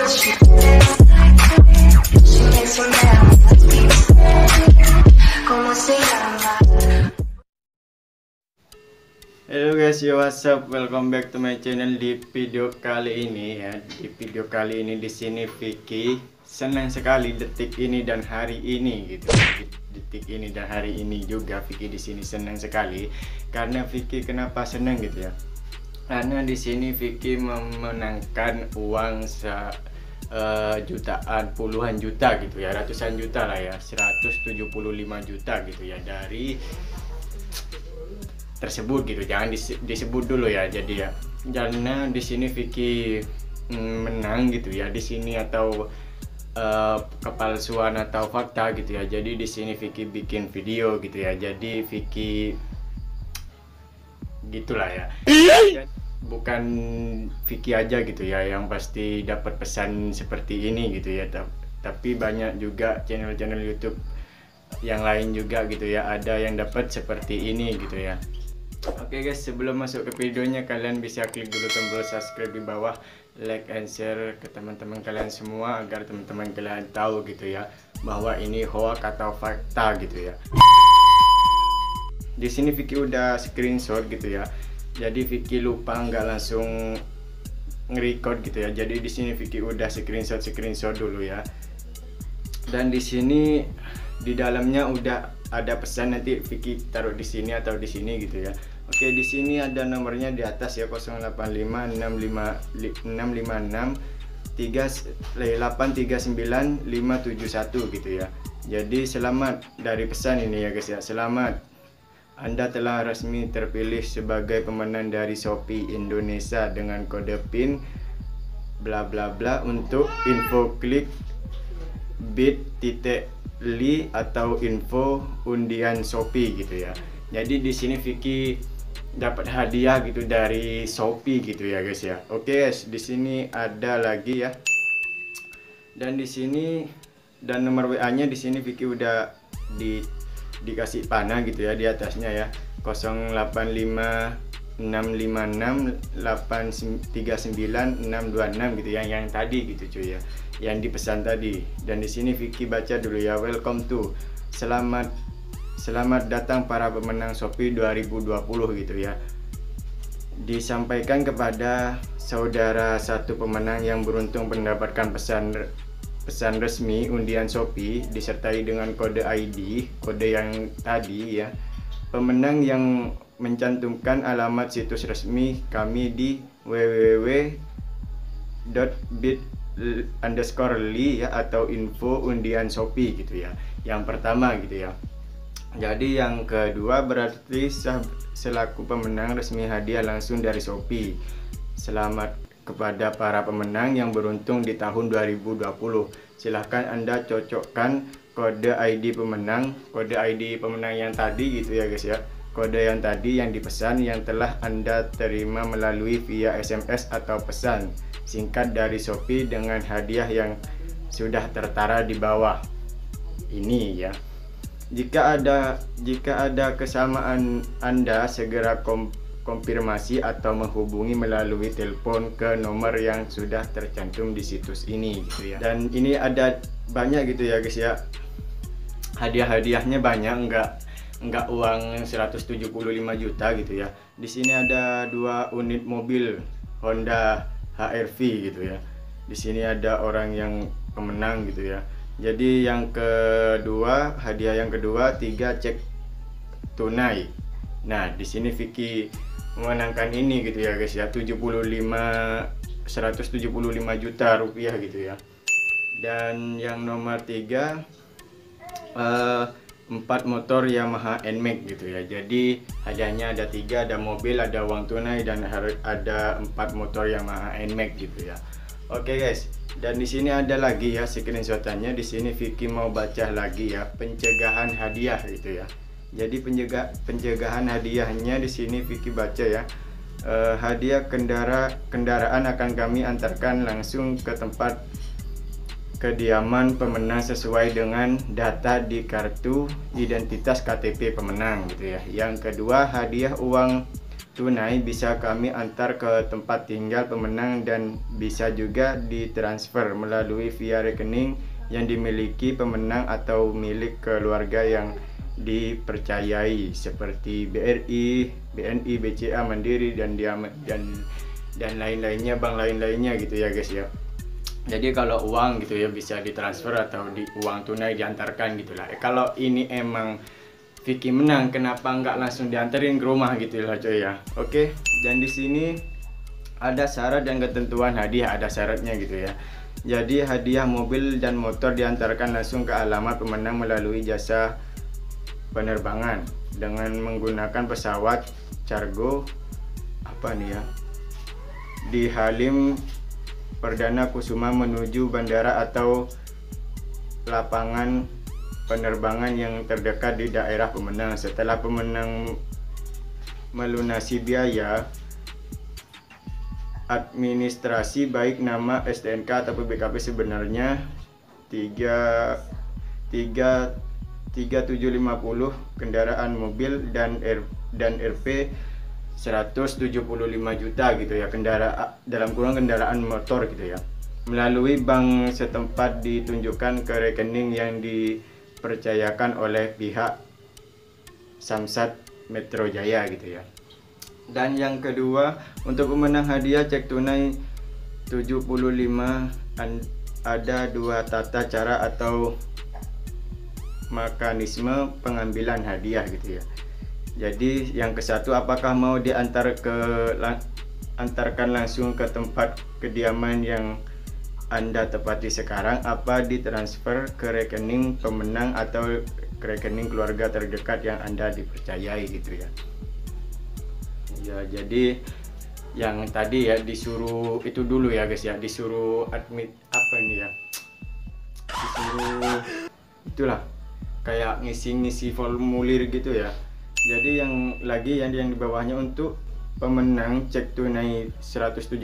Hello guys, yo, what's up? Welcome back to my channel. Di video kali ini di sini Vicky senang sekali detik ini dan hari ini gitu. Detik ini dan hari ini juga Vicky di sini senang sekali. Karena Vicky kenapa senang gitu ya? Karena di sini Vicky memenangkan uang jutaan, puluhan juta gitu ya, ratusan juta lah ya, 175 juta gitu ya dari tersebut gitu. Jangan disebut dulu ya, jadi ya, karena di sini Vicky menang gitu ya di sini, atau kepalsuan atau fakta gitu ya. Jadi di sini Vicky bikin video gitu ya. Jadi Vicky gitulah ya. Bukan Vicky aja gitu ya yang pasti dapat pesan seperti ini gitu ya. Tapi banyak juga channel-channel YouTube yang lain juga gitu ya, ada yang dapat seperti ini gitu ya. Oke guys, sebelum masuk ke videonya, kalian bisa klik dulu tombol subscribe di bawah, like and share ke teman-teman kalian semua agar teman-teman kalian tahu gitu ya bahwa ini hoax atau fakta gitu ya. Di sini Vicky udah screenshot gitu ya. Jadi Vicky lupa nggak langsung nge-record gitu ya. Jadi di sini Vicky udah screenshot dulu ya. Dan di sini di dalamnya udah ada pesan, nanti Vicky taruh di sini atau di sini gitu ya. Oke, di sini ada nomornya di atas ya, 085 656 839 571 gitu ya. Jadi selamat dari pesan ini ya guys ya. Selamat, Anda telah resmi terpilih sebagai pemenang dari Shopee Indonesia dengan kode PIN bla bla bla. Untuk info klik bit.ly atau info undian Shopee gitu ya. Jadi di sini Vicky dapat hadiah gitu dari Shopee gitu ya guys ya. Oke guys, di sini ada lagi ya. Dan di sini, dan nomor WA-nya di sini Vicky udah dikasih panah gitu ya di atasnya ya. 085 656 839 626 gitu ya, yang tadi gitu cuy ya, yang dipesan tadi. Dan di sini Vicky baca dulu ya. Welcome to, Selamat datang para pemenang Shopee 2020 gitu ya. Disampaikan kepada saudara satu pemenang yang beruntung mendapatkan pesan resmi undian Shopee disertai dengan kode ID, kode yang tadi ya. Pemenang yang mencantumkan alamat situs resmi kami di www.bit_ly ya, atau info undian Shopee gitu ya. Yang pertama gitu ya. Jadi yang kedua berarti selaku pemenang resmi hadiah langsung dari Shopee. Selamat kepada para pemenang yang beruntung di tahun 2020. Silahkan Anda cocokkan kode ID pemenang yang tadi gitu ya guys ya. Kode yang tadi yang dipesan yang telah Anda terima melalui via SMS atau pesan singkat dari Shopee dengan hadiah yang sudah tertara di bawah ini ya. Jika ada kesamaan, Anda segera konfirmasi atau menghubungi melalui telepon ke nomor yang sudah tercantum di situs ini gitu ya. Dan ini ada banyak gitu ya guys ya. Hadiah-hadiahnya banyak, enggak uang 175 juta gitu ya. Di sini ada 2 unit mobil Honda HR-V gitu ya. Di sini ada orang yang pemenang gitu ya. Jadi yang kedua, hadiah yang kedua 3 cek tunai. Nah, di sini Vicky memenangkan ini gitu ya guys ya, 175 juta rupiah gitu ya. Dan yang nomor 3 4 motor Yamaha NMAX gitu ya. Jadi hadiahnya ada 3, ada mobil, ada uang tunai, dan ada 4 motor Yamaha NMAX gitu ya. Oke guys, dan di sini ada lagi ya screenshotannya. Di sini Vicky mau baca lagi ya, pencegahan hadiah gitu ya. Jadi pencegahan hadiahnya di sini Vicky baca ya. Hadiah kendaraan akan kami antarkan langsung ke tempat kediaman pemenang sesuai dengan data di kartu identitas KTP pemenang gitu ya. Yang kedua, hadiah uang tunai bisa kami antar ke tempat tinggal pemenang dan bisa juga ditransfer melalui via rekening yang dimiliki pemenang atau milik keluarga yang dipercayai seperti BRI, BNI, BCA, Mandiri dan lain-lainnya, bank lain-lainnya gitu ya guys ya. Jadi kalau uang gitu ya bisa ditransfer atau uang tunai diantarkan gitulah. Kalau ini emang Vicky menang, kenapa nggak langsung dianterin ke rumah gitu lah coy ya. Oke, dan di sini ada syarat dan ketentuan hadiah, ada syaratnya gitu ya. Jadi hadiah mobil dan motor diantarkan langsung ke alamat pemenang melalui jasa penerbangan dengan menggunakan pesawat cargo apa nih ya, di Halim Perdana Kusuma menuju bandara atau lapangan penerbangan yang terdekat di daerah pemenang. Setelah pemenang melunasi biaya administrasi baik nama STNK ataupun BKP sebenarnya 3750 kendaraan mobil dan RP 175 juta gitu ya, dalam kurung kendaraan motor gitu ya, melalui bank setempat ditunjukkan ke rekening yang dipercayakan oleh pihak Samsat Metro Jaya gitu ya. Dan yang kedua, untuk pemenang hadiah cek tunai 75 ada dua tata cara atau mekanisme pengambilan hadiah gitu ya. Jadi yang ke satu, apakah mau antarkan langsung ke tempat kediaman yang Anda tepati sekarang, apa ditransfer ke rekening pemenang atau ke rekening keluarga terdekat yang Anda dipercayai gitu ya. Ya, jadi yang tadi ya disuruh itu dulu ya guys ya, disuruh admit apa ini ya, disuruh itulah kayak ngisi formulir gitu ya. Jadi yang di bawahnya untuk pemenang cek tunai 175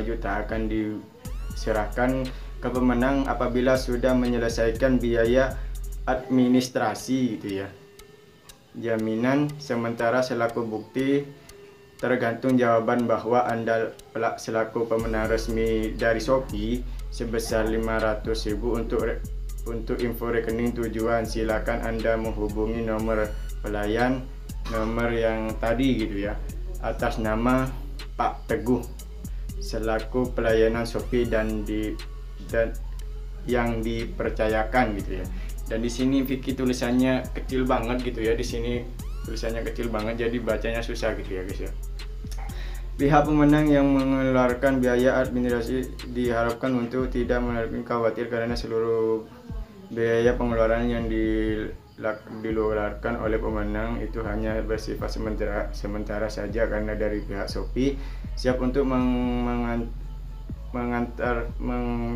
juta akan diserahkan ke pemenang apabila sudah menyelesaikan biaya administrasi gitu ya. Jaminan sementara selaku bukti tergantung jawaban bahwa Anda selaku pemenang resmi dari Shopee sebesar 500.000 untuk info rekening tujuan. Silakan Anda menghubungi nomor pelayan, nomor yang tadi gitu ya, atas nama Pak Teguh selaku pelayanan Shopee dan yang dipercayakan gitu ya. Dan di sini Vicky tulisannya kecil banget gitu ya, di sini tulisannya kecil banget jadi bacanya susah gitu ya guys ya. Pihak pemenang yang mengeluarkan biaya administrasi diharapkan untuk tidak menerima khawatir karena seluruh biaya pengeluaran yang diluarkan oleh pemenang itu hanya bersifat sementara saja, karena dari pihak Shopee siap untuk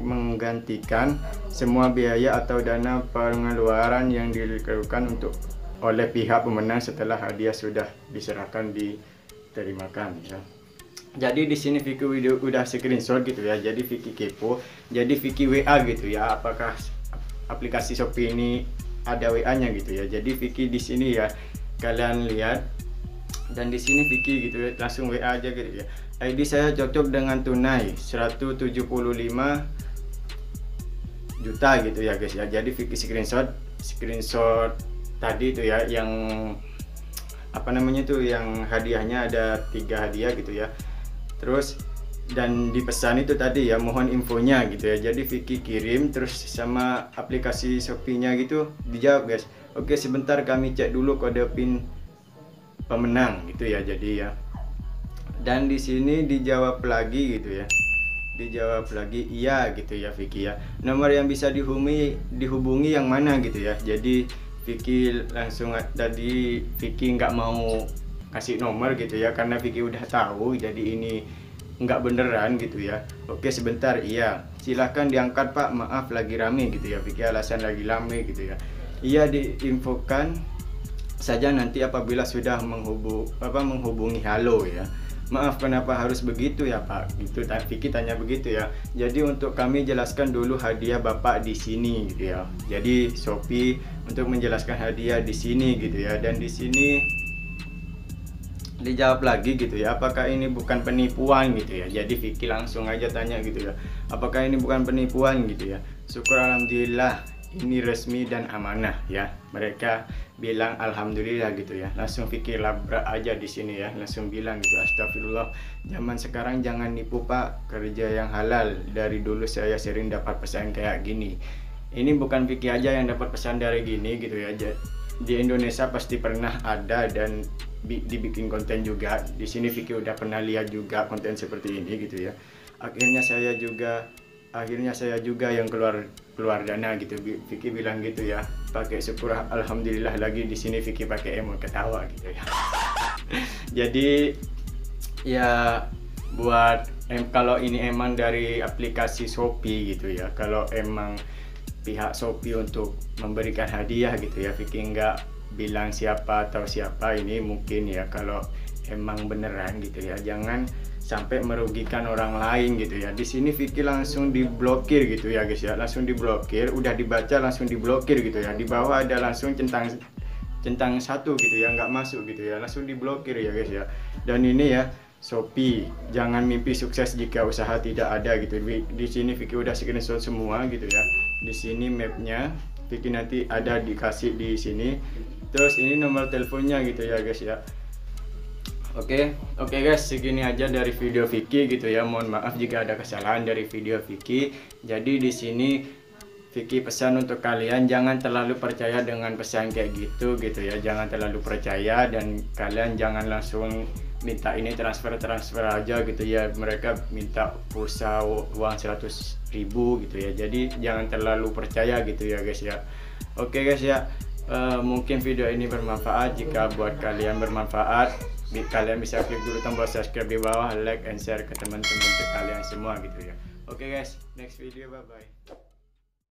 menggantikan semua biaya atau dana pengeluaran yang dilakukan oleh pihak pemenang setelah hadiah sudah diserahkan diterimakan ya. Jadi di sini Vicky udah screenshot gitu ya. Jadi Vicky kepo. Jadi Vicky WA gitu ya. Apakah aplikasi Shopee ini ada WA-nya gitu ya. Jadi Vicky di sini ya kalian lihat. Dan di sini Vicky gitu ya, langsung WA aja gitu ya. ID saya cocok dengan tunai 175 juta gitu ya guys ya. Jadi Vicky screenshot tadi itu ya, yang apa namanya tuh, yang hadiahnya ada 3 hadiah gitu ya. Terus dan dipesan itu tadi ya, mohon infonya gitu ya. Jadi Vicky kirim terus sama aplikasi Shopee-nya gitu dijawab guys. Oke sebentar kami cek dulu kode PIN pemenang gitu ya. Jadi ya, dan di sini dijawab lagi gitu ya, dijawab lagi iya gitu ya Vicky ya. Nomor yang bisa dihubungi yang mana gitu ya. Jadi Vicky langsung tadi Vicky nggak mau kasih nomor gitu ya, karena Vicky udah tahu jadi ini nggak beneran gitu ya. Oke sebentar, iya silahkan diangkat Pak, maaf lagi rame gitu ya. Vicky alasan lagi rame gitu ya. Iya diinfokan saja nanti apabila sudah menghubungi halo ya. Maaf kenapa harus begitu ya Pak gitu, Vicky tanya begitu ya. Jadi untuk kami jelaskan dulu hadiah Bapak di sini gitu ya. Jadi Shopee untuk menjelaskan hadiah di sini gitu ya. Dan di sini dijawab lagi gitu ya, apakah ini bukan penipuan gitu ya. Jadi Vicky langsung aja tanya gitu ya, apakah ini bukan penipuan gitu ya. Syukur alhamdulillah ini resmi dan amanah ya. Mereka bilang alhamdulillah gitu ya. Langsung Vicky labrak aja di sini ya, langsung bilang gitu, astagfirullah, zaman sekarang jangan nipu Pak, kerja yang halal. Dari dulu saya sering dapat pesan kayak gini. Ini bukan Vicky aja yang dapat pesan dari gini gitu ya. Di Indonesia pasti pernah ada dan dibikin konten juga. Di sini Vicky udah pernah lihat juga konten seperti ini gitu ya. Akhirnya saya juga yang keluar dana gitu. Vicky bilang gitu ya, pakai syukur alhamdulillah lagi. Di sini Vicky pakai emoji ketawa gitu ya. Jadi ya buat kalau ini emang dari aplikasi Shopee gitu ya, kalau emang pihak Shopee untuk memberikan hadiah gitu ya, Vicky nggak bilang siapa atau siapa ini, mungkin ya kalau emang beneran gitu ya, jangan sampai merugikan orang lain gitu ya. Di sini Vicky langsung diblokir gitu ya guys ya, langsung diblokir, udah dibaca langsung diblokir gitu ya. Di bawah ada langsung centang satu gitu ya, nggak masuk gitu ya, langsung diblokir ya guys ya. Dan ini ya Shopee, jangan mimpi sukses jika usaha tidak ada gitu. Di sini Vicky udah screenshot semua gitu ya. Di sini mapnya Vicky nanti ada dikasih di sini. Terus ini nomor teleponnya gitu ya guys ya. Oke guys, segini aja dari video Vicky gitu ya. Mohon maaf jika ada kesalahan dari video Vicky. Jadi di sini Vicky pesan untuk kalian jangan terlalu percaya dengan pesan kayak gitu ya. Jangan terlalu percaya dan kalian jangan langsung minta ini transfer aja gitu ya. Mereka minta pulsa uang 100.000 gitu ya. Jadi jangan terlalu percaya gitu ya guys ya. Oke guys ya, mungkin video ini bermanfaat. Jika buat kalian bermanfaat, kalian bisa klik dulu tombol subscribe di bawah, like and share ke teman-teman kalian semua gitu ya. Oke guys, next video, bye bye.